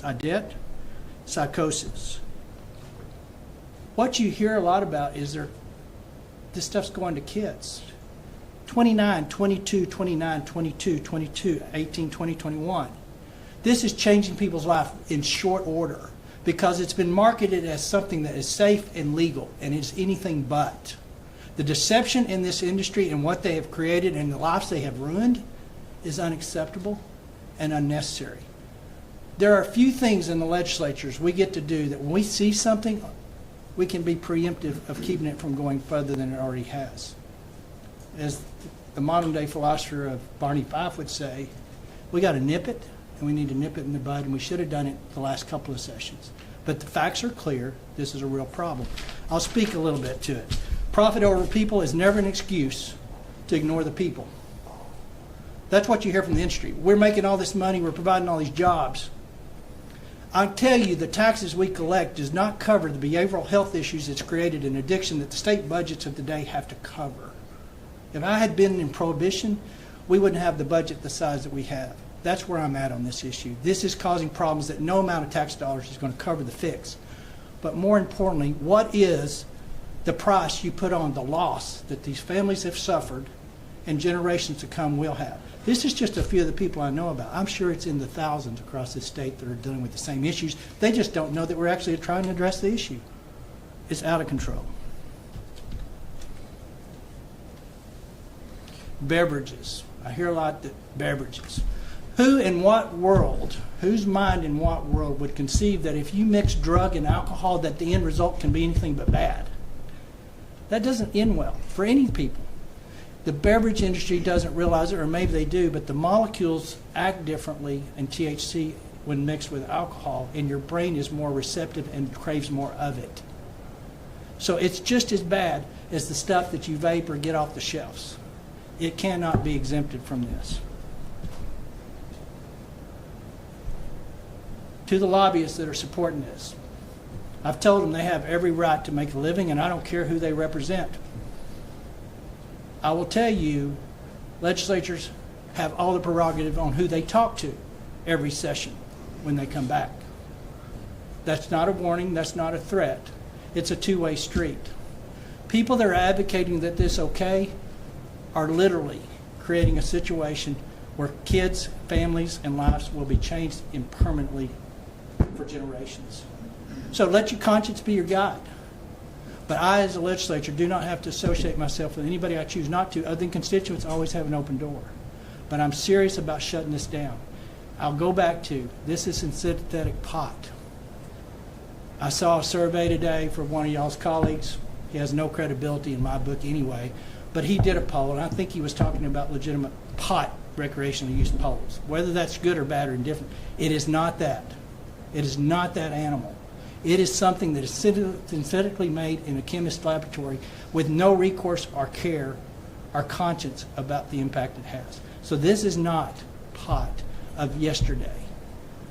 idet, psychosis. What you hear a lot about is this stuff's going to kids. 29, 22, 29, 22, 22, 18, 20, 21. This is changing people's life in short order because it's been marketed as something that is safe and legal, and it's anything but. The deception in this industry and what they have created and the lives they have ruined is unacceptable and unnecessary. There are a few things in the legislatures we get to do that when we see something, we can be preemptive of keeping it from going further than it already has. As the modern day philosopher of Barney Fife would say, we got to nip it, and we need to nip it in the bud, and we should have done it the last couple of sessions. But the facts are clear. This is a real problem. I'll speak a little bit to it. Profit over people is never an excuse to ignore the people. That's what you hear from the industry. We're making all this money, we're providing all these jobs. I tell you, the taxes we collect does not cover the behavioral health issues that's created in addiction that the state budgets of today have to cover. If I had been in prohibition, we wouldn't have the budget the size that we have. That's where I'm at on this issue. This is causing problems that no amount of tax dollars is going to cover the fix. But more importantly, what is the price you put on the loss that these families have suffered and generations to come will have? This is just a few of the people I know about. I'm sure it's in the thousands across this state that are dealing with the same issues. They just don't know that we're actually trying to address the issue. It's out of control. Beverages. I hear a lot that beverages. Who in what world, whose mind in what world would conceive that if you mix drug and alcohol that the end result can be anything but bad? That doesn't end well for any people. The beverage industry doesn't realize it, or maybe they do, but the molecules act differently in THC when mixed with alcohol, and your brain is more receptive and craves more of it. So it's just as bad as the stuff that you vape or get off the shelves. It cannot be exempted from this. To the lobbyists that are supporting this, I've told them they have every right to make a living, and I don't care who they represent. I will tell you, legislatures have all the prerogative on who they talk to every session when they come back. That's not a warning, that's not a threat. It's a two-way street. People that are advocating that this okay are literally creating a situation where kids, families, and lives will be changed impermanently for generations. So let your conscience be your guide. But I, as a legislature, do not have to associate myself with anybody I choose not to, other than constituents always have an open door. But I'm serious about shutting this down. I'll go back to, this is in synthetic pot. I saw a survey today from one of y'all's colleagues. He has no credibility in my book anyway, but he did a poll, and I think he was talking about legitimate pot recreational use polls. Whether that's good or bad or indifferent, it is not that. It is not that animal. It is something that is synthetically made in a chemist's laboratory with no recourse or care or conscience about the impact it has. So this is not pot of yesterday.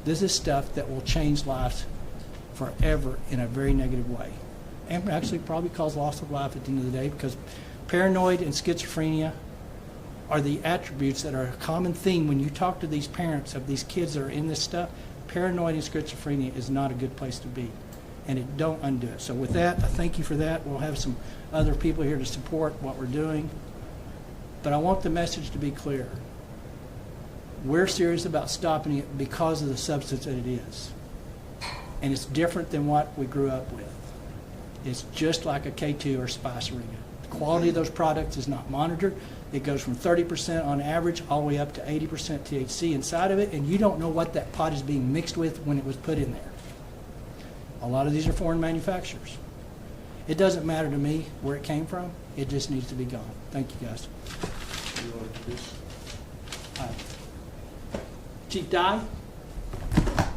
This is stuff that will change lives forever in a very negative way. And actually probably cause loss of life at the end of the day, because paranoid and schizophrenia are the attributes that are a common theme when you talk to these parents of these kids that are in this stuff. Paranoid and schizophrenia is not a good place to be, and it don't undo it. So with that, I thank you for that. We'll have some other people here to support what we're doing, but I want the message to be clear. We're serious about stopping it because of the substance that it is, and it's different than what we grew up with. It's just like a K2 or Spice Ring. The quality of those products is not monitored. It goes from 30% on average all the way up to 80% THC inside of it, and you don't know what that pot is being mixed with when it was put in there. A lot of these are foreign manufacturers. It doesn't matter to me where it came from. It just needs to be gone. Thank you, guys. Chief Dye?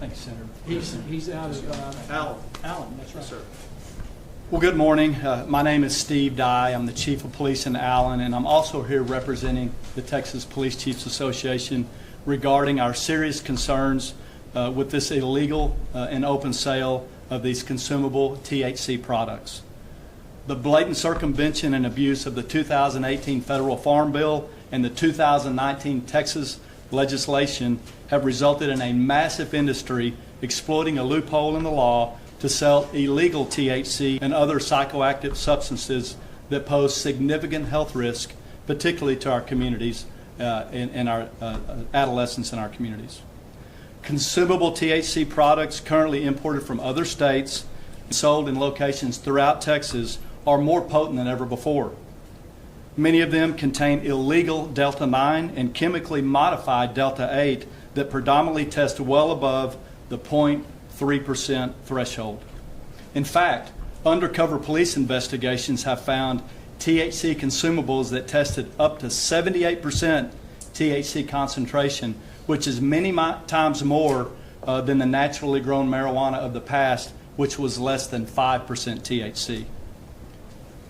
Thank you, Senator. He's out of Allen, that's right. Yes, sir. Well, good morning. My name is Steve Dye. I'm the Chief of Police in Allen, and I'm also here representing the Texas Police Chiefs Association regarding our serious concerns with this illegal and open sale of these consumable THC products. The blatant circumvention and abuse of the 2018 Federal Farm Bill and the 2019 Texas legislation have resulted in a massive industry exploiting a loophole in the law to sell illegal THC and other psychoactive substances that pose significant health risk, particularly to our communities and our adolescents in our communities. Consumable THC products currently imported from other states and sold in locations throughout Texas are more potent than ever before. Many of them contain illegal Delta-9 and chemically modified Delta-8 that predominantly test well above the 0.3% threshold. In fact, undercover police investigations have found THC consumables that tested up to 78% THC concentration, which is many times more than the naturally grown marijuana of the past, which was less than 5% THC.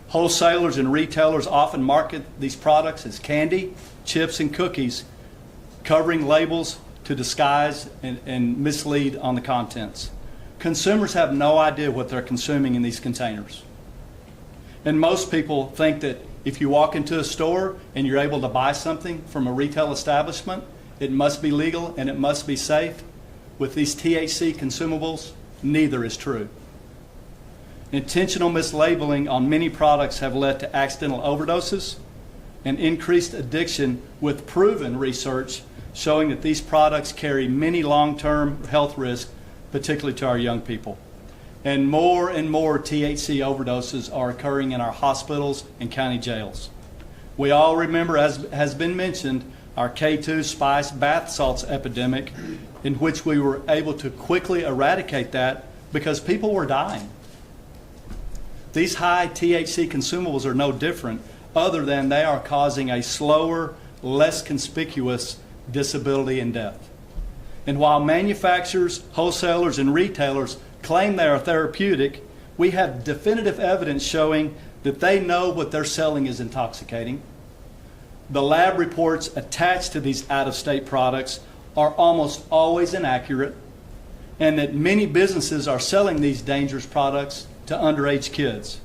Wholesalers and retailers often market these products as candy, chips, and cookies, covering labels to disguise and mislead on the contents. Consumers have no idea what they're consuming in these containers. And most people think that if you walk into a store and you're able to buy something from a retail establishment, it must be legal and it must be safe. With these THC consumables, neither is true. Intentional mislabeling on many products have led to accidental overdoses and increased addiction, with proven research showing that these products carry many long-term health risks, particularly to our young people. And more THC overdoses are occurring in our hospitals and county jails. We all remember, as has been mentioned, our K2 spice bath salts epidemic, in which we were able to quickly eradicate that because people were dying. These high THC consumables are no different, other than they are causing a slower, less conspicuous disability and death. And while manufacturers, wholesalers, and retailers claim they are therapeutic, we have definitive evidence showing that they know what they're selling is intoxicating. The lab reports attached to these out-of-state products are almost always inaccurate, and that many businesses are selling these dangerous products to underage kids.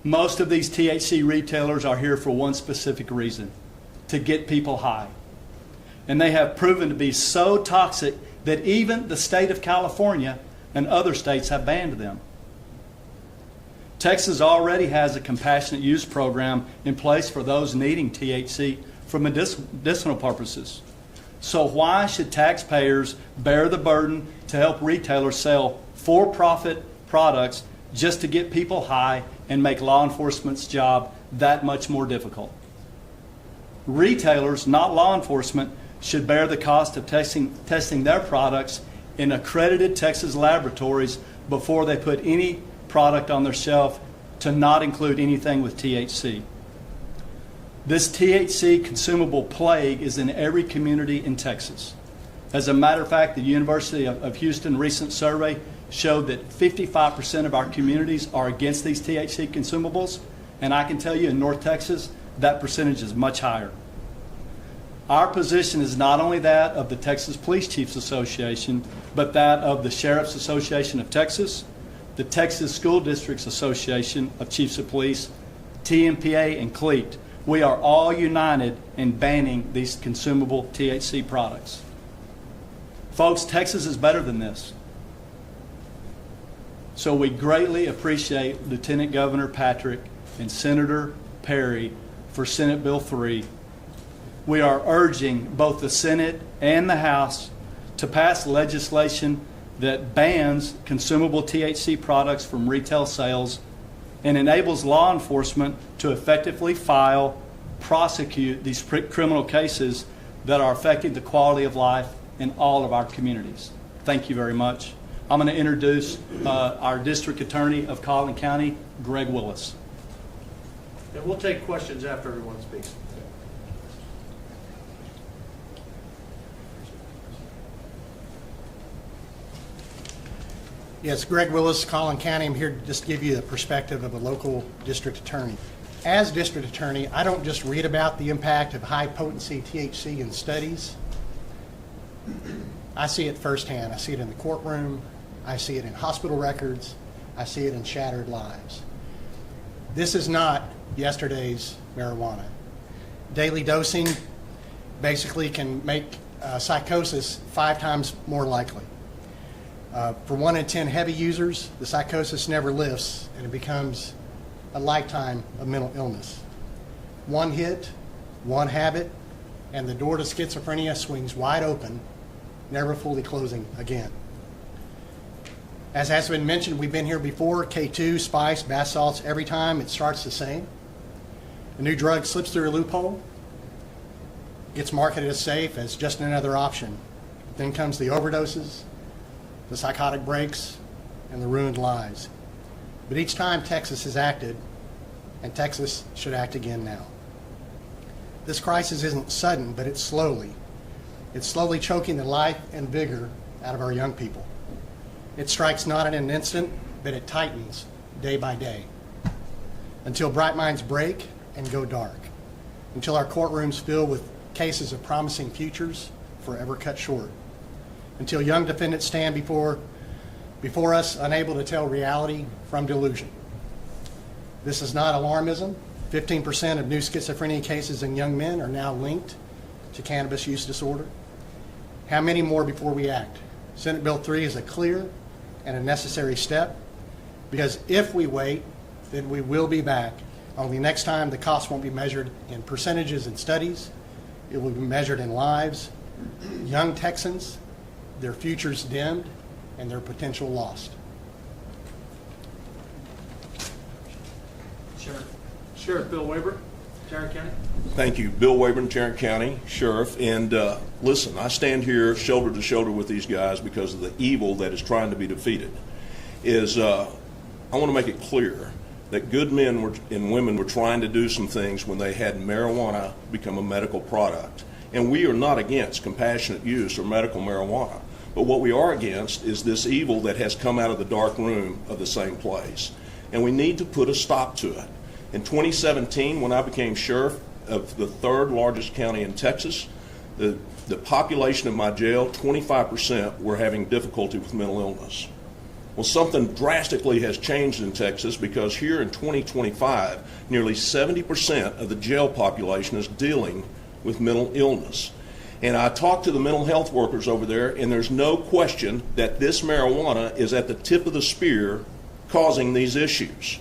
Most of these THC retailers are here for one specific reason: to get people high. And they have proven to be so toxic that even the state of California and other states have banned them. Texas already has a compassionate use program in place for those needing THC for medicinal purposes. So why should taxpayers bear the burden to help retailers sell for-profit products just to get people high and make law enforcement's job that much more difficult? Retailers, not law enforcement, should bear the cost of testing their products in accredited Texas laboratories before they put any product on their shelf to not include anything with THC. This THC consumable plague is in every community in Texas. As a matter of fact, the University of Houston recent survey showed that 55% of our communities are against these THC consumables, and I can tell you in North Texas, that percentage is much higher. Our position is not only that of the Texas Police Chiefs Association, but that of the Sheriff's Association of Texas, the Texas School Districts Association of Chiefs of Police, TMPA, and CLEAT. We are all united in banning these consumable THC products. Folks, Texas is better than this. So we greatly appreciate Lieutenant Governor Patrick and Senator Perry for Senate Bill 3. We are urging both the Senate and the House to pass legislation that bans consumable THC products from retail sales and enables law enforcement to effectively file, prosecute these criminal cases that are affecting the quality of life in all of our communities. Thank you very much. I'm going to introduce our District Attorney of Collin County, Greg Willis. And we'll take questions after everyone speaks. Yes, Greg Willis, Collin County. I'm here to just give you a perspective of a local district attorney. As district attorney, I don't just read about the impact of high potency THC in studies. I see it firsthand. I see it in the courtroom. I see it in hospital records. I see it in shattered lives. This is not yesterday's marijuana. Daily dosing basically can make psychosis 5 times more likely. For 1 in 10 heavy users, the psychosis never lifts, and it becomes a lifetime of mental illness. One hit, one habit, and the door to schizophrenia swings wide open, never fully closing again. As has been mentioned, we've been here before, K2, spice, bath salts, every time it starts the same. A new drug slips through a loophole, gets marketed as safe, as just another option. Then comes the overdoses, the psychotic breaks, and the ruined lives. But each time Texas has acted, and Texas should act again now. This crisis isn't sudden, but it's slowly. It's slowly choking the life and vigor out of our young people. It strikes not in an instant, but it tightens day by day. Until bright minds break and go dark. Until our courtrooms fill with cases of promising futures forever cut short. Until young defendants stand before us unable to tell reality from delusion. This is not alarmism. 15% of new schizophrenia cases in young men are now linked to cannabis use disorder. How many more before we act? Senate Bill 3 is a clear and a necessary step, because if we wait, then we will be back. Only next time the cost won't be measured in percentages and studies. It will be measured in lives. Young Texans, their futures dimmed and their potential lost. Sheriff Bill Weber, Tarrant County. Thank you. Bill Wayburn, Tarrant County Sheriff. And listen, I stand here shoulder to shoulder with these guys because of the evil that is trying to be defeated. I want to make it clear that good men and women were trying to do some things when they had marijuana become a medical product. And we are not against compassionate use or medical marijuana. But what we are against is this evil that has come out of the dark room of the same place. And we need to put a stop to it. In 2017, when I became sheriff of the 3rd largest county in Texas, the population of my jail, 25% were having difficulty with mental illness. Well, something drastically has changed in Texas, because here in 2025, nearly 70% of the jail population is dealing with mental illness. And I talked to the mental health workers over there, and there's no question that this marijuana is at the tip of the spear causing these issues.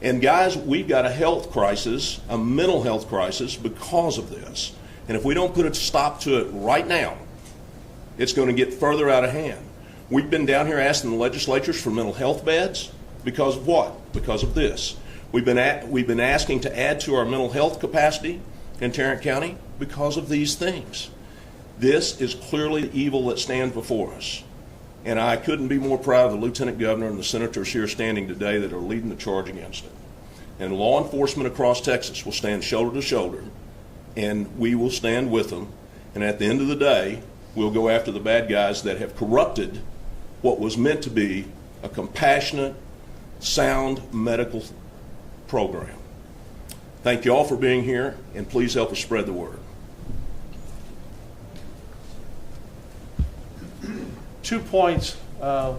And guys, we've got a health crisis, a mental health crisis, because of this. And if we don't put a stop to it right now, it's going to get further out of hand. We've been down here asking the legislatures for mental health beds because of what? Because of this. We've been asking to add to our mental health capacity in Tarrant County because of these things. This is clearly the evil that stands before us. And I couldn't be more proud of the Lieutenant Governor and the senators here standing today that are leading the charge against it. And law enforcement across Texas will stand shoulder to shoulder, and we will stand with them. And at the end of the day, we'll go after the bad guys that have corrupted what was meant to be a compassionate, sound medical program. Thank you all for being here, and please help us spread the word. 2 points that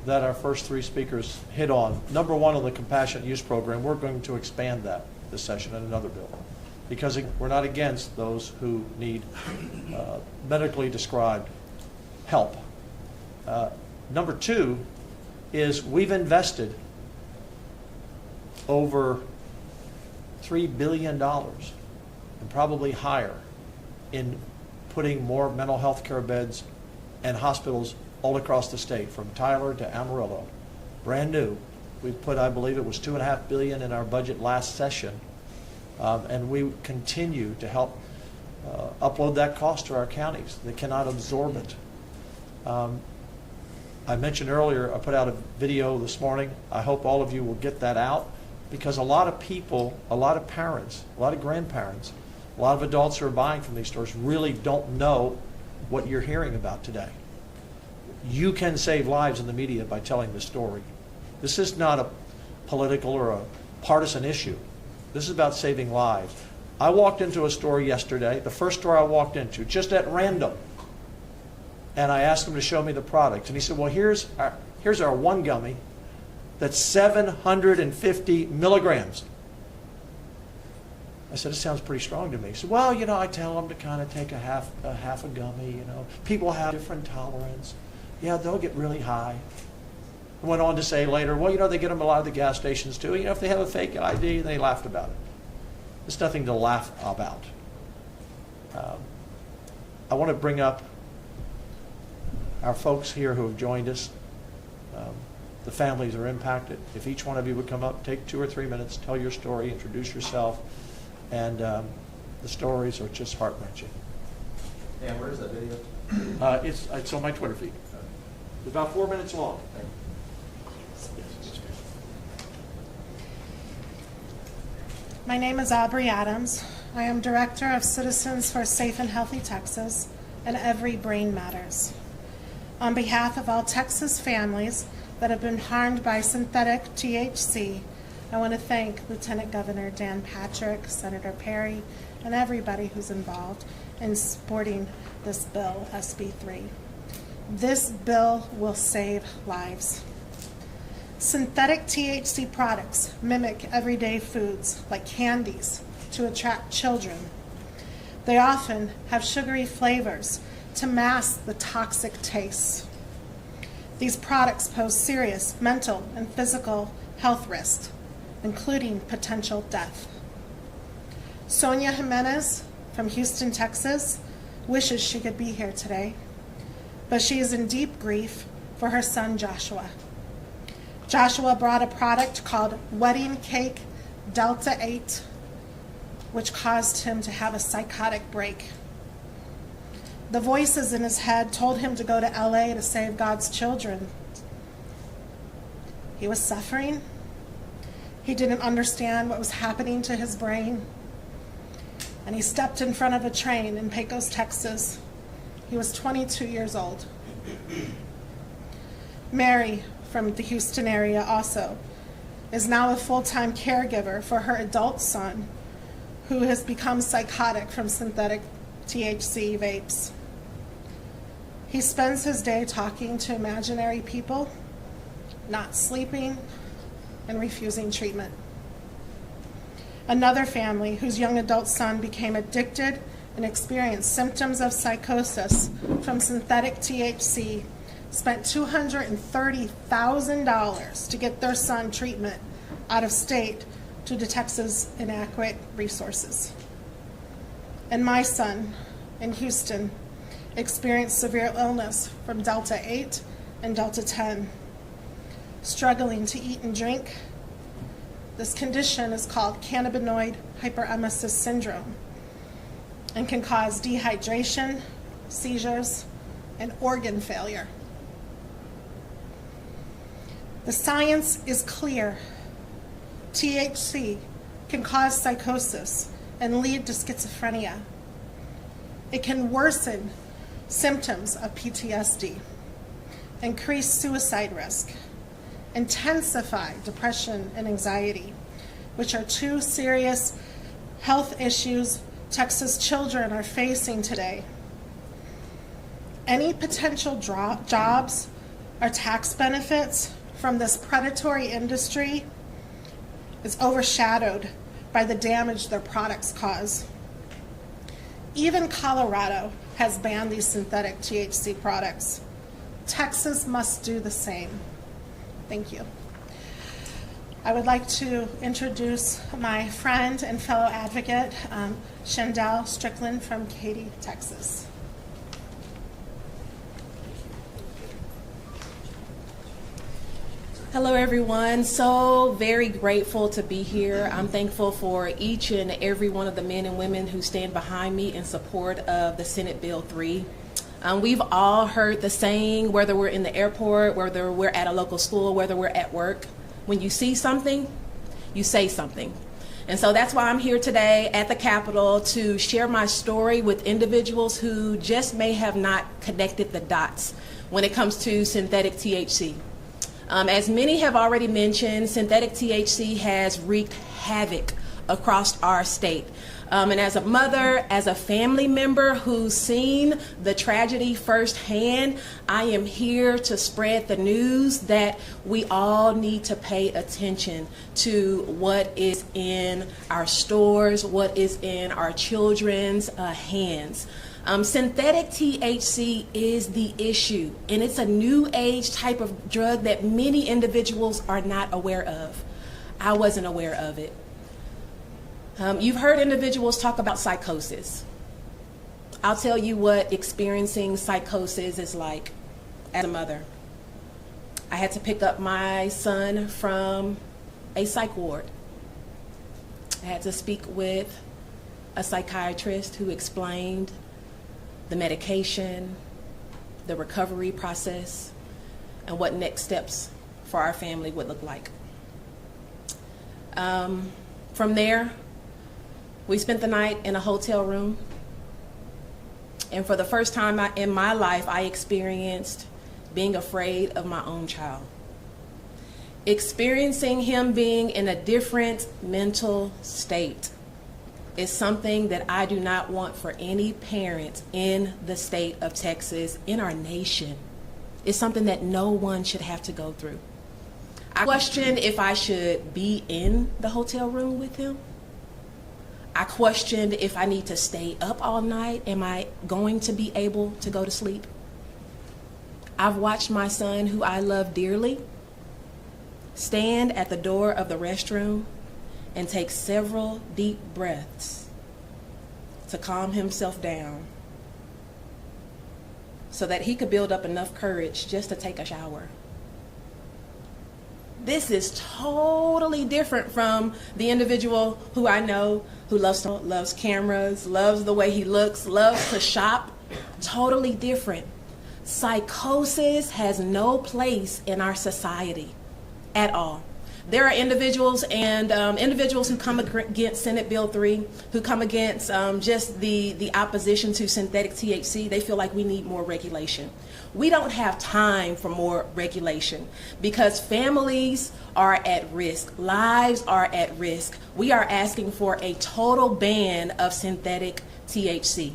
our first 3 speakers hit on. Number 1, on the compassionate use program, we're going to expand that this session in another bill, because we're not against those who need medically described help. Number 2 is we've invested over $3 billion and probably higher in putting more mental health care beds and hospitals all across the state, from Tyler to Amarillo, brand new. We put, I believe it was $2.5 billion in our budget last session, and we continue to help upload that cost to our counties. They cannot absorb it. I mentioned earlier, I put out a video this morning. I hope all of you will get that out, because a lot of people, a lot of parents, a lot of grandparents, a lot of adults who are buying from these stores really don't know what you're hearing about today. You can save lives in the media by telling the story. This is not a political or a partisan issue. This is about saving lives. I walked into a store yesterday, the first store I walked into, just at random, and I asked him to show me the product. And he said, well, here's our one gummy that's 750 milligrams. I said, it sounds pretty strong to me. He said, well, you know, I tell them to kind of take a half a gummy, you know. People have different tolerance. Yeah, they'll get really high. I went on to say later, well, you know, they get them a lot of the gas stations too. You know, if they have a fake ID, they laughed about it. There's nothing to laugh about. I want to bring up our folks here who have joined us. The families are impacted. If each one of you would come up, take 2 or 3 minutes, tell your story, introduce yourself, and the stories are just heart-wrenching. And where's that video? It's on my Twitter feed. It's about 4 minutes long. My name is Aubrey Adams. I am Director of Citizens for a Safe and Healthy Texas, and Every Brain Matters. On behalf of all Texas families that have been harmed by synthetic THC, I want to thank Lieutenant Governor Dan Patrick, Senator Perry, and everybody who's involved in supporting this bill, SB 3. This bill will save lives. Synthetic THC products mimic everyday foods like candies to attract children. They often have sugary flavors to mask the toxic tastes. These products pose serious mental and physical health risks, including potential death. Sonia Jimenez from Houston, Texas, wishes she could be here today, but she is in deep grief for her son Joshua. Joshua brought a product called Wedding Cake Delta 8, which caused him to have a psychotic break. The voices in his head told him to go to LA to save God's children. He was suffering. He didn't understand what was happening to his brain. And he stepped in front of a train in Pecos, Texas. He was 22 years old. Mary, from the Houston area also, is now a full-time caregiver for her adult son, who has become psychotic from synthetic THC vapes. He spends his day talking to imaginary people, not sleeping, and refusing treatment. Another family whose young adult son became addicted and experienced symptoms of psychosis from synthetic THC spent $230,000 to get their son treatment out of state due to Texas' inadequate resources. And my son in Houston experienced severe illness from Delta 8 and Delta 10, struggling to eat and drink. This condition is called cannabinoid hyperemesis syndrome and can cause dehydration, seizures, and organ failure. The science is clear. THC can cause psychosis and lead to schizophrenia. It can worsen symptoms of PTSD, increase suicide risk, intensify depression and anxiety, which are 2 serious health issues Texas children are facing today. Any potential jobs or tax benefits from this predatory industry is overshadowed by the damage their products cause. Even Colorado has banned these synthetic THC products. Texas must do the same. Thank you. I would like to introduce my friend and fellow advocate, Shandell Strickland from Katy, Texas. Hello, everyone. So very grateful to be here. I'm thankful for each and every one of the men and women who stand behind me in support of the Senate Bill 3. We've all heard the saying, whether we're in the airport, whether we're at a local school, whether we're at work, when you see something, you say something. And so that's why I'm here today at the Capitol to share my story with individuals who just may have not connected the dots when it comes to synthetic THC. As many have already mentioned, synthetic THC has wreaked havoc across our state. And as a mother, as a family member who's seen the tragedy firsthand, I am here to spread the news that we all need to pay attention to what is in our stores, what is in our children's hands. Synthetic THC is the issue, and it's a new age type of drug that many individuals are not aware of. I wasn't aware of it. You've heard individuals talk about psychosis. I'll tell you what experiencing psychosis is like as a mother. I had to pick up my son from a psych ward. I had to speak with a psychiatrist who explained the medication, the recovery process, and what next steps for our family would look like. From there, we spent the night in a hotel room, and for the first time in my life, I experienced being afraid of my own child. Experiencing him being in a different mental state is something that I do not want for any parent in the state of Texas, in our nation. It's something that no one should have to go through. I questioned if I should be in the hotel room with him. I questioned if I need to stay up all night. Am I going to be able to go to sleep? I've watched my son, who I love dearly, stand at the door of the restroom and take several deep breaths to calm himself down so that he could build up enough courage just to take a shower. This is totally different from the individual who I know who loves cameras, loves the way he looks, loves to shop. Totally different. Psychosis has no place in our society at all. There are individuals who come against Senate Bill 3, who come against just the opposition to synthetic THC. They feel like we need more regulation. We don't have time for more regulation because families are at risk, lives are at risk. We are asking for a total ban of synthetic THC.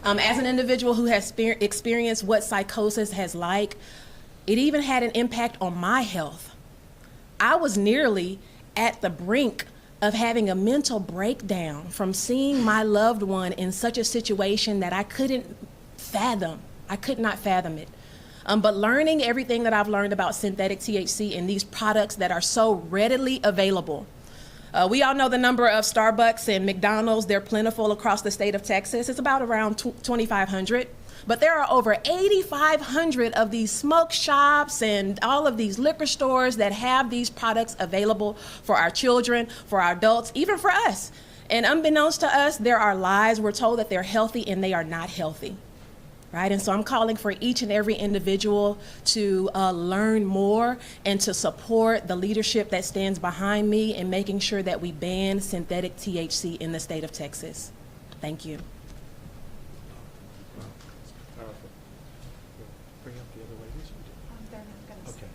As an individual who has experienced what psychosis has like, it even had an impact on my health. I was nearly at the brink of having a mental breakdown from seeing my loved one in such a situation that I couldn't fathom. I could not fathom it. But learning everything that I've learned about synthetic THC and these products that are so readily available. We all know the number of Starbucks and McDonald's. They're plentiful across the state of Texas. It's about around 2,500. But there are over 8,500 of these smoke shops and all of these liquor stores that have these products available for our children, for our adults, even for us. And unbeknownst to us, there are lies. We're told that they're healthy and they are not healthy. Right? And so I'm calling for each and every individual to learn more and to support the leadership that stands behind me in making sure that we ban synthetic THC in the state of Texas. Thank you. Okay.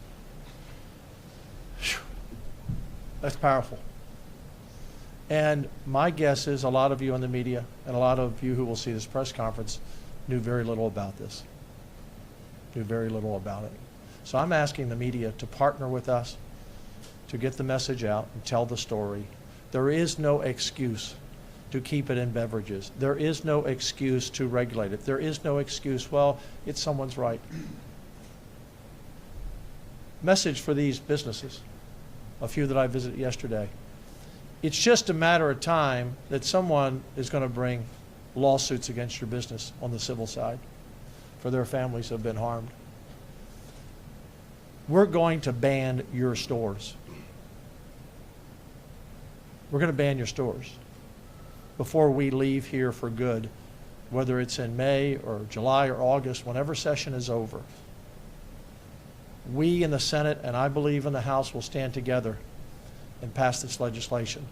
That's powerful. And my guess is a lot of you in the media and a lot of you who will see this press conference knew very little about this, knew very little about it. So I'm asking the media to partner with us to get the message out and tell the story. There is no excuse to keep it in beverages. There is no excuse to regulate it. There is no excuse, well, it's someone's right. Message for these businesses, a few that I visited yesterday. It's just a matter of time that someone is going to bring lawsuits against your business on the civil side for their families who have been harmed. We're going to ban your stores. We're going to ban your stores before we leave here for good, whether it's in May or July or August, whenever session is over. We in the Senate, and I believe in the House, will stand together and pass this legislation.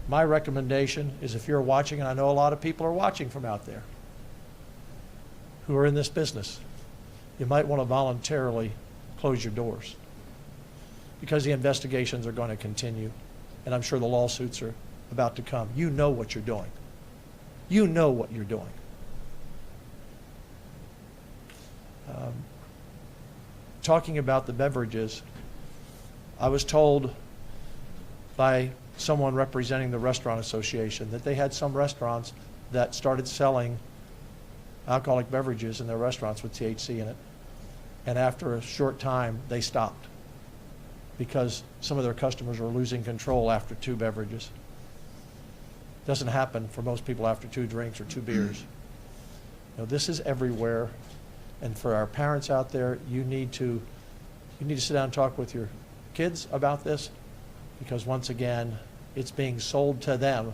My recommendation is, if you're watching, and I know a lot of people are watching from out there who are in this business, you might want to voluntarily close your doors because the investigations are going to continue, and I'm sure the lawsuits are about to come. You know what you're doing. You know what you're doing. Talking about the beverages, I was told by someone representing the Restaurant Association that they had some restaurants that started selling alcoholic beverages in their restaurants with THC in it. And after a short time, they stopped because some of their customers were losing control after 2 beverages. Doesn't happen for most people after 2 drinks or 2 beers. You know, this is everywhere. And for our parents out there, you need to sit down and talk with your kids about this, because once again, it's being sold to them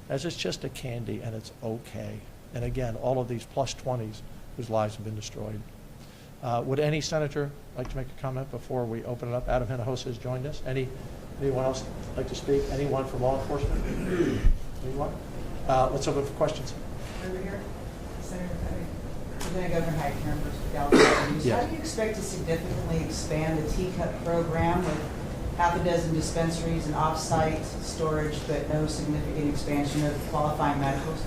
as it's just a candy and it's okay. And again, all of these plus 20s whose lives have been destroyed. Would any senator like to make a comment before we open it up? Adam Hinojosa has joined us. Anyone else like to speak? Anyone from law enforcement? Anyone? Let's open for questions. Over here, Senator Lieutenant Governor Hyde, members of California. Yes. How do you expect to significantly expand the teacup program with half a dozen dispensaries and off-site storage, but no significant expansion of qualifying medicals?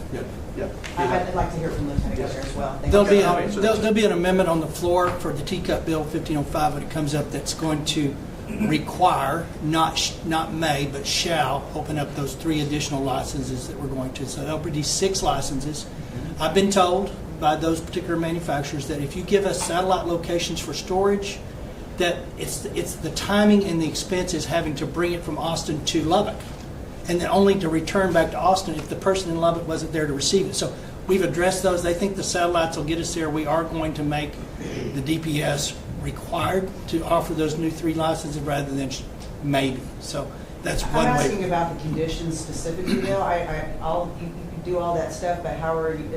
Yeah. I'd like to hear from Lieutenant Governor as well. Thank There'll you. there'll be an amendment on the floor for the teacup bill 1505 when it comes up that's going to require, not may, but shall open up those 3 additional licenses that we're going to. So there'll be 6 licenses. I've been told by those particular manufacturers that if you give us satellite locations for storage, that it's the timing and the expense is having to bring it from Austin to Lubbock, and then only to return back to Austin if the person in Lubbock wasn't there to receive it. So we've addressed those. They think the satellites will get us there. We are going to make the DPS required to offer those new 3 licenses rather than maybe. So that's one I'm way. asking about the conditions specifically, though. You can do all that stuff, but how are you,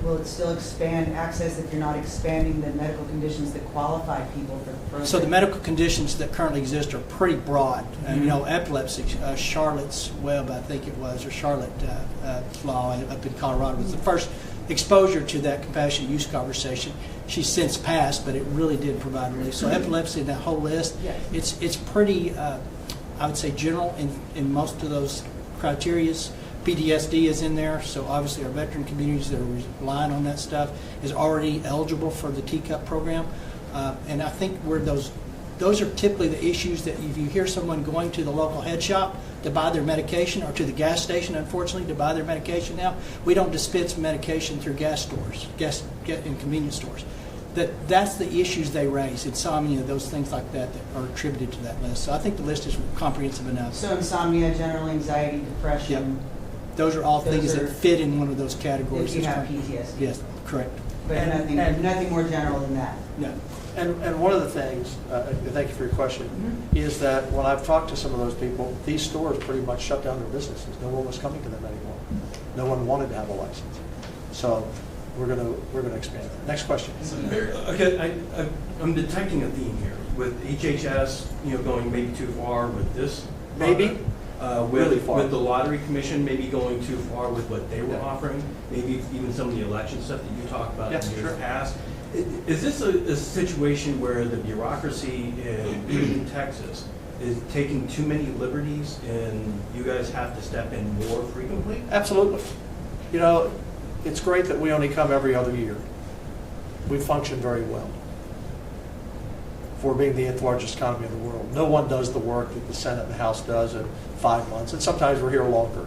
will it still expand access if you're not expanding the medical conditions that qualify people for the program? So the medical conditions that currently exist are pretty broad. You know, epilepsy, Charlotte's Web, I think it was, or Charlotte Law up in Colorado was the first exposure to that compassionate use conversation. She's since passed, but it really did provide relief. So epilepsy, that whole list, it's pretty, I would say, general in most of those criterias. PTSD is in there, so obviously our veteran communities that are relying on that stuff is already eligible for the teacup program. And I think where those are typically the issues that if you hear someone going to the local head shop to buy their medication, or to the gas station, unfortunately, to buy their medication now, we don't dispense medication through gas stores, and convenience stores. That's the issues they raise, insomnia, those things like that are attributed to that list. So I think the list is comprehensive enough. So insomnia, general anxiety, depression. Yep. Those are all things that fit in one of those categories. If you have PTSD. Yes, correct. But nothing more general than that. No. And one of the things, thank you for your question, is that when I've talked to some of those people, these stores pretty much shut down their businesses. No one was coming to them anymore. No one wanted to have a license. So we're going to expand. Next question. Okay, I'm detecting a theme here with HHS, going maybe too far with this. Maybe. Really far. With the Lottery Commission maybe going too far with what they were offering, maybe even some of the election stuff that you talked about in years past. Is this a situation where the bureaucracy in Texas is taking too many liberties and you guys have to step in more frequently? Absolutely. It's great that we only come every other year. We function very well for being the 8th largest economy in the world. No one does the work that the Senate and the House does in 5 months, and sometimes we're here longer.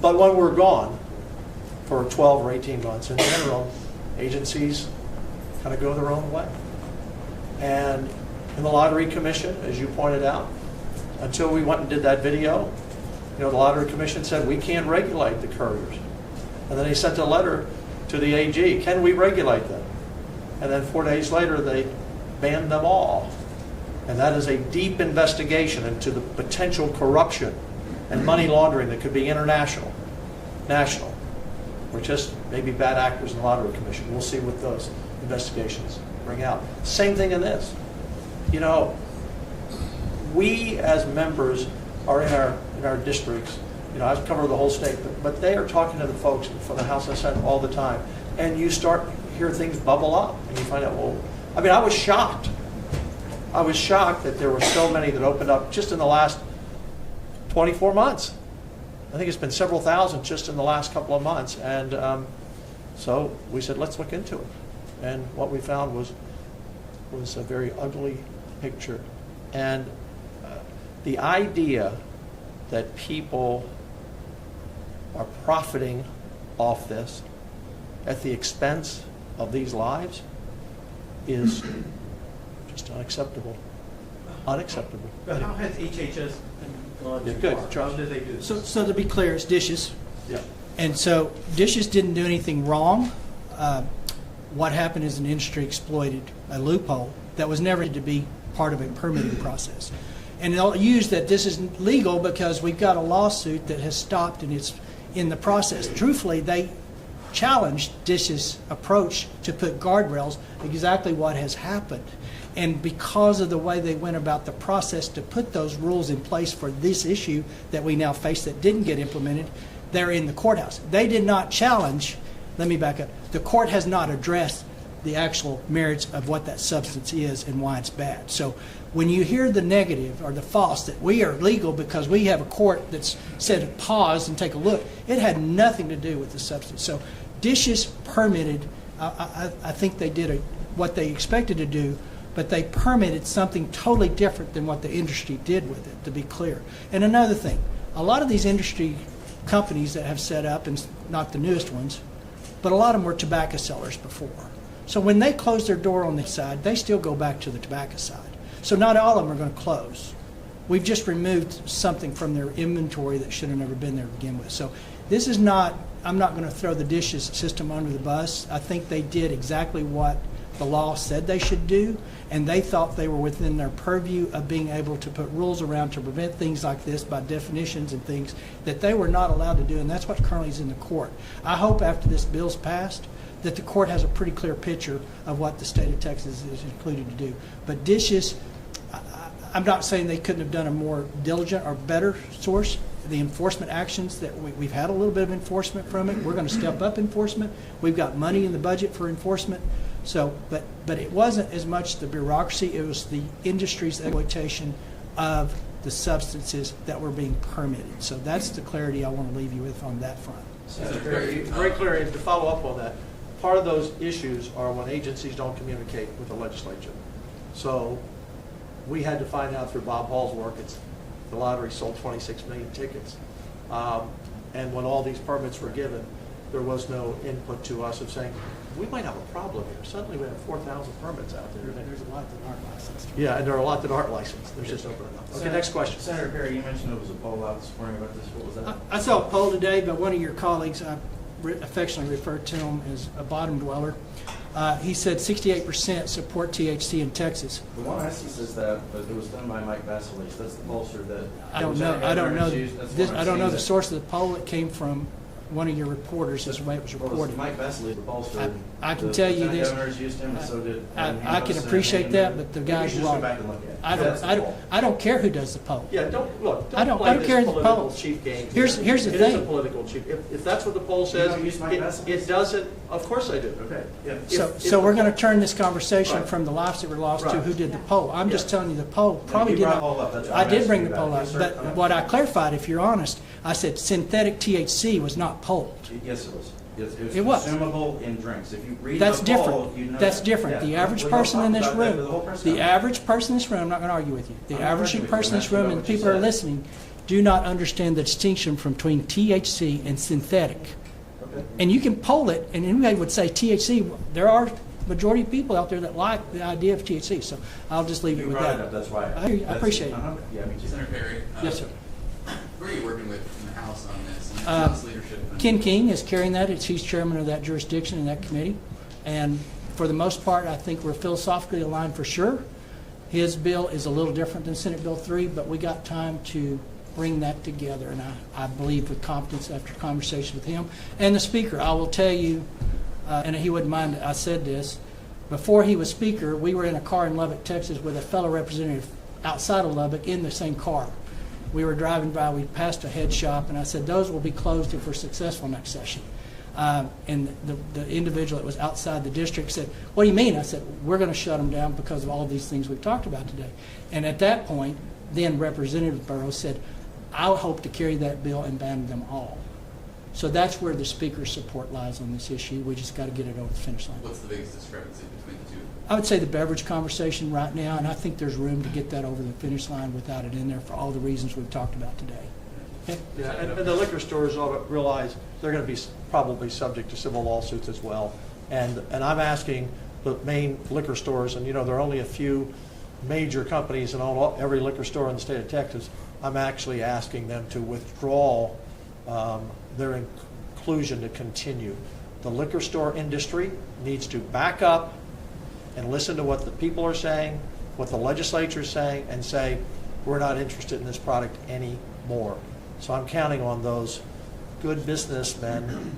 But when we're gone for 12 or 18 months, in general, agencies kind of go their own way. And in the Lottery Commission, as you pointed out, until we went and did that video, the Lottery Commission said we can't regulate the couriers. And then they sent a letter to the AG, can we regulate them? And then 4 days later, they banned them all. And that is a deep investigation into the potential corruption and money laundering that could be international, national, or just maybe bad actors in the Lottery Commission. We'll see what those investigations bring out. Same thing in this. We as members are in our districts. I cover the whole state, but they are talking to the folks from the House and Senate all the time. And you start to hear things bubble up, and you find out, I was shocked. I was shocked that there were so many that opened up just in the last 24 months. I think it's been several thousand just in the last couple of months. And so we said, let's look into it. And what we found was a very ugly picture. And the idea that people are profiting off this at the expense of these lives is just unacceptable. Unacceptable. But how has HHS gone Yeah, too good. far? Charles. How did they do this? So to be clear, it's Dishes. Yeah. And so Dishes didn't do anything wrong. What happened is an industry exploited a loophole that was never to be part of a permitting process. And they'll use that this is legal because we've got a lawsuit that has stopped and it's in the process. Truthfully, they challenged Dishes' approach to put guardrails, exactly what has happened. And because of the way they went about the process to put those rules in place for this issue that we now face that didn't get implemented, they're in the courthouse. They did not challenge, let me back up, the court has not addressed the actual merits of what that substance is and why it's bad. So when you hear the negative or the false that we are legal because we have a court that's said pause and take a look, it had nothing to do with the substance. So Dishes permitted, I think they did what they expected to do, but they permitted something totally different than what the industry did with it, to be clear. And another thing, a lot of these industry companies that have set up, and not the newest ones, but a lot of them were tobacco sellers before. So when they close their door on this side, they still go back to the tobacco side. So not all of them are going to close. We've just removed something from their inventory that should have never been there to begin with. So this is not, I'm not going to throw the Dishes system under the bus. I think they did exactly what the law said they should do, and they thought they were within their purview of being able to put rules around to prevent things like this by definitions and things that they were not allowed to do, and that's what currently is in the court. I hope after this bill's passed that the court has a pretty clear picture of what the state of Texas is included to do. But Dishes, I'm not saying they couldn't have done a more diligent or better source. The enforcement actions that we've had a little bit of enforcement from it. We're going to step up enforcement. We've got money in the budget for enforcement. So, but it wasn't as much the bureaucracy, it was the industry's exploitation of the substances that were being permitted. So that's the clarity I want to leave you with on that front. Very clear. And to follow up on that, part of those issues are when agencies don't communicate with the legislature. So we had to find out through Bob Hall's work, the lottery sold 26 million tickets. And when all these permits were given, there was no input to us of saying, we might have a problem here. Suddenly we have 4,000 permits out there. There's a lot that aren't licensed. Yeah, and there are a lot that aren't licensed. There's just open enough. Okay, next question. Senator Perry, you mentioned there was a poll out this morning about this. What was that? I saw a poll today, but one of your colleagues, I affectionately referred to him as a bottom dweller. He said 68% support THC in Texas. The one I see says that, but it was done by Mike Basilage. That's the pollster that. I don't know the source of the poll. It came from one of your reporters, is the way it was reported. Mike Basilage, the pollster. I can tell you this. Governors used him, and so did. I can appreciate that, but the guy's wrong. I don't care who does the poll. Yeah, don't I don't play care this the political poll. chief game. Here's the It is a thing. political chief. If that's what the poll says, don't use Mike Basilage? it doesn't. Of course I do. Okay, yeah. So we're going to turn this conversation Right. from the lives that were lost to Right. who did the poll. I'm just Yeah. telling you the poll probably you did brought not. the poll up. That's what I I'm did bring asking the you poll about. up, Yes, sir. but Okay. what I clarified, if you're honest, I said synthetic THC was not polled. Yes, it was. Yes, It was. consumable in drinks. If you read That's the poll, different. you know That's that. different. Yeah. The average We don't person in talk this about that room, with the whole press the conference. average person in this room, I'm not going to argue with you. The I'm not average arguing with person in you. this I'm room asking and about what you people are said. listening do not understand the distinction between THC and synthetic. Okay. And you can poll it, and anybody would say THC. There are majority of people out there that like the idea of THC, so I'll just leave You it with brought that. it up, that's why. I hear you. I That's- appreciate it. uh-huh. Yeah, me too. Senator Perry. Yes, sir. Who are you working with in the House on this? And House leadership? Ken King is carrying that. He's chairman of that jurisdiction and that committee. And for the most part, I think we're philosophically aligned for sure. His bill is a little different than Senate Bill 3, but we got time to bring that together. And I believe with confidence after conversation with him. And the Speaker, I will tell you, and he wouldn't mind I said this, before he was Speaker, we were in a car in Lubbock, Texas with a fellow representative outside of Lubbock in the same car. We were driving by, we passed a head shop, and I said, those will be closed if we're successful next session. And the individual that was outside the district said, what do you mean? I said, we're going to shut them down because of all these things we've talked about today. And at that point, then Representative Burrows said, I hope to carry that bill and ban them all. So that's where the speaker's support lies on this issue. We just got to get it over the finish line. What's the biggest discrepancy between the two? I would say the beverage conversation right now, and I think there's room to get that over the finish line without it in there for all the reasons we've talked about today. Okay? Yeah, and the liquor stores ought to realize they're going to be probably subject to civil lawsuits as well. And I'm asking the main liquor stores, and you know, there are only a few major companies in every liquor store in the state of Texas. I'm actually asking them to withdraw their inclusion to continue. The liquor store industry needs to back up and listen to what the people are saying, what the legislature is saying, and say, we're not interested in this product anymore. So I'm counting on those good businessmen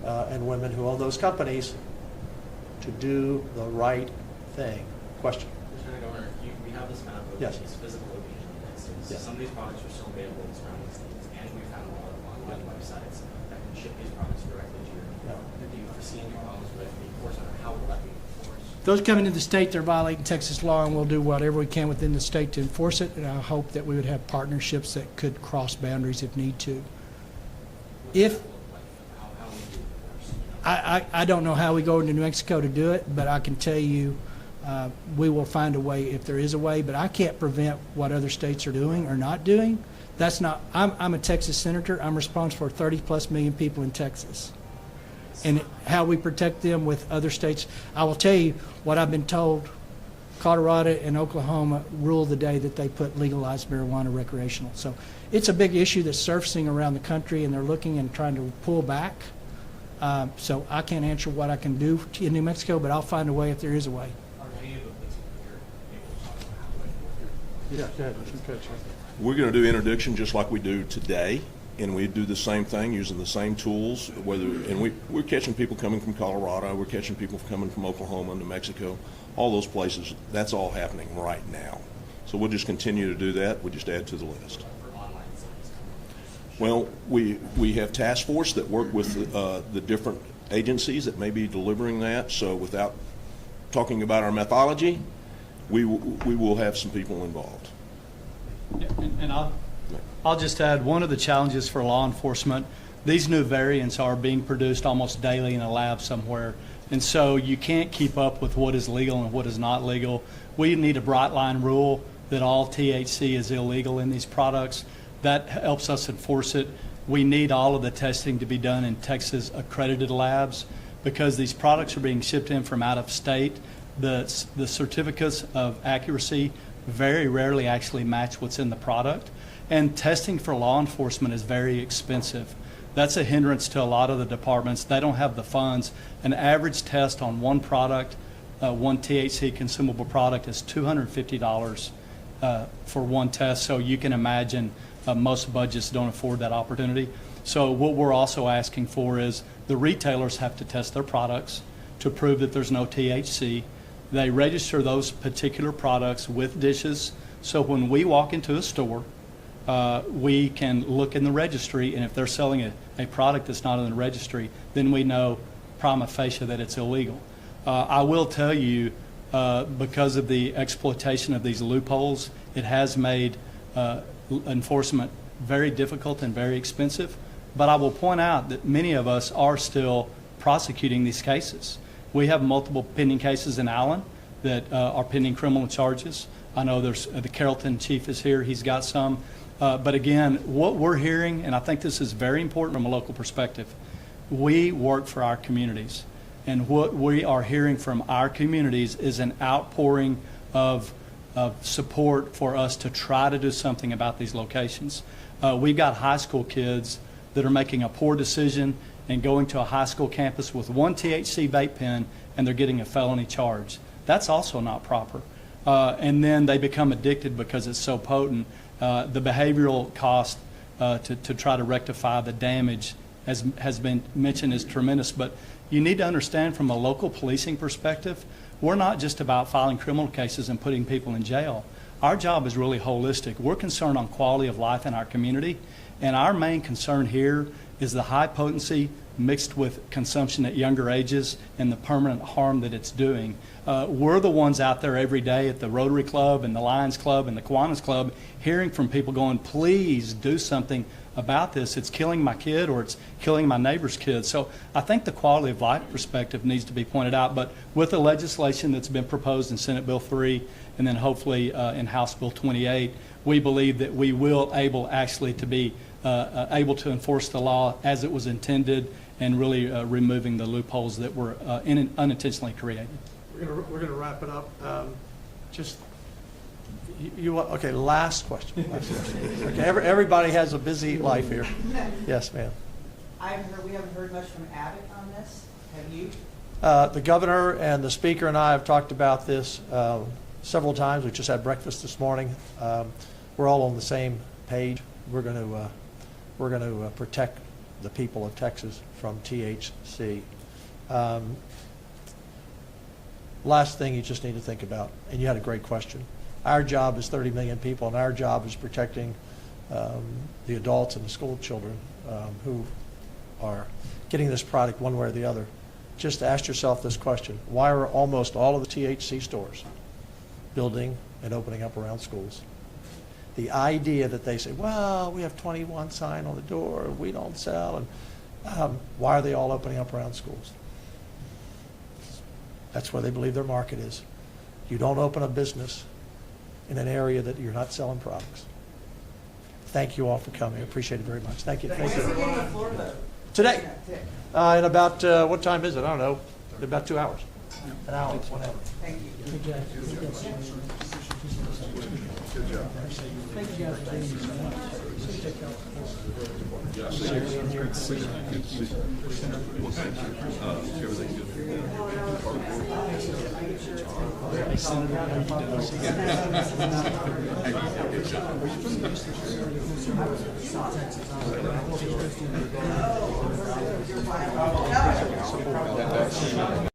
and women who own those companies to do the right thing. Question? Lieutenant Governor, we have this map of Yes. these physical locations in the United States. Yes. Some of these products are still available in surrounding states, and we found a lot of online websites that can ship these products directly to your home. Do you foresee any problems with the enforcement, or how will that be enforced? Those coming into the state, they're violating Texas law, and we'll do whatever we can within the state to enforce it. And I hope that we would have partnerships that could cross boundaries if need to. If I don't know how we go into New Mexico to do it, but I can tell you we will find a way if there is a way. But I can't prevent what other states are doing or not doing. That's not. I'm a Texas senator. I'm responsible for 30+ million people in Texas, and how we protect them with other states. I will tell you what I've been told. Colorado and Oklahoma rule the day that they put legalized marijuana recreational. So it's a big issue that's surfacing around the country, and they're looking and trying to pull back. So I can't answer what I can do in New Mexico, but I'll find a way if there is a way. Are any of the places here able to talk about how to enforce it? Yeah, go ahead. We're going to do interdiction just like we do today, and we do the same thing using the same tools. We're catching people coming from Colorado, we're catching people coming from Oklahoma, New Mexico, all those places. That's all happening right now. So we'll just continue to do that. We'll just add to the list. Well, we have task force that work with the different agencies that may be delivering that. So without talking about our methodology, we will have some people involved. Yeah, and I'll just add, one of the challenges for law enforcement, these new variants are being produced almost daily in a lab somewhere. And so you can't keep up with what is legal and what is not legal. We need a bright line rule that all THC is illegal in these products. That helps us enforce it. We need all of the testing to be done in Texas accredited labs because these products are being shipped in from out of state. The certificates of accuracy very rarely actually match what's in the product. And testing for law enforcement is very expensive. That's a hindrance to a lot of the departments. They don't have the funds. An average test on one product, one THC consumable product, is $250 for one test. So you can imagine most budgets don't afford that opportunity. So what we're also asking for is the retailers have to test their products to prove that there's no THC. They register those particular products with dishes. So when we walk into a store, we can look in the registry, and if they're selling a product that's not in the registry, then we know prima facie that it's illegal. I will tell you, because of the exploitation of these loopholes, it has made enforcement very difficult and very expensive. But I will point out that many of us are still prosecuting these cases. We have multiple pending cases in Allen that are pending criminal charges. I know there's the Carrollton chief is here. He's got some. But again, what we're hearing, and I think this is very important from a local perspective, we work for our communities. And what we are hearing from our communities is an outpouring of support for us to try to do something about these locations. We've got high school kids that are making a poor decision and going to a high school campus with one THC vape pen, and they're getting a felony charge. That's also not proper. And then they become addicted because it's so potent. The behavioral cost to try to rectify the damage has been mentioned is tremendous. But you need to understand from a local policing perspective, we're not just about filing criminal cases and putting people in jail. Our job is really holistic. We're concerned on quality of life in our community, and our main concern here is the high potency mixed with consumption at younger ages and the permanent harm that it's doing. We're the ones out there every day at the Rotary Club and the Lions Club and the Kiwanis Club hearing from people going, please do something about this. It's killing my kid or it's killing my neighbor's kid. So I think the quality of life perspective needs to be pointed out. But with the legislation that's been proposed in Senate Bill 3 and then hopefully in House Bill 28, we believe that we will actually to be able to enforce the law as it was intended and really removing the loopholes that were unintentionally created. We're going to wrap it up. Okay, last question. Okay, everybody has a busy life here. Yes, ma'am. We haven't heard much from Abbott on this. Have you? The governor and the speaker and I have talked about this several times. We just had breakfast this morning. We're all on the same page. We're going to protect the people of Texas from THC. Last thing you just need to think about, and you had a great question. Our job is 30 million people, and our job is protecting the adults and the school children who are getting this product one way or the other. Just ask yourself this question: why are almost all of the THC stores building and opening up around schools? The idea that they say, well, we have 21 sign on the door, we don't sell, and why are they all opening up around schools? That's where they believe their market is. You don't open a business in an area that you're not selling products. Thank you all for coming. I appreciate it very much. Thank you. Thank you. Today, in about, what time is it? I don't know. In about 2 hours. An hour, whatever. Thank you. Good job. Thank you guys so much. Senator.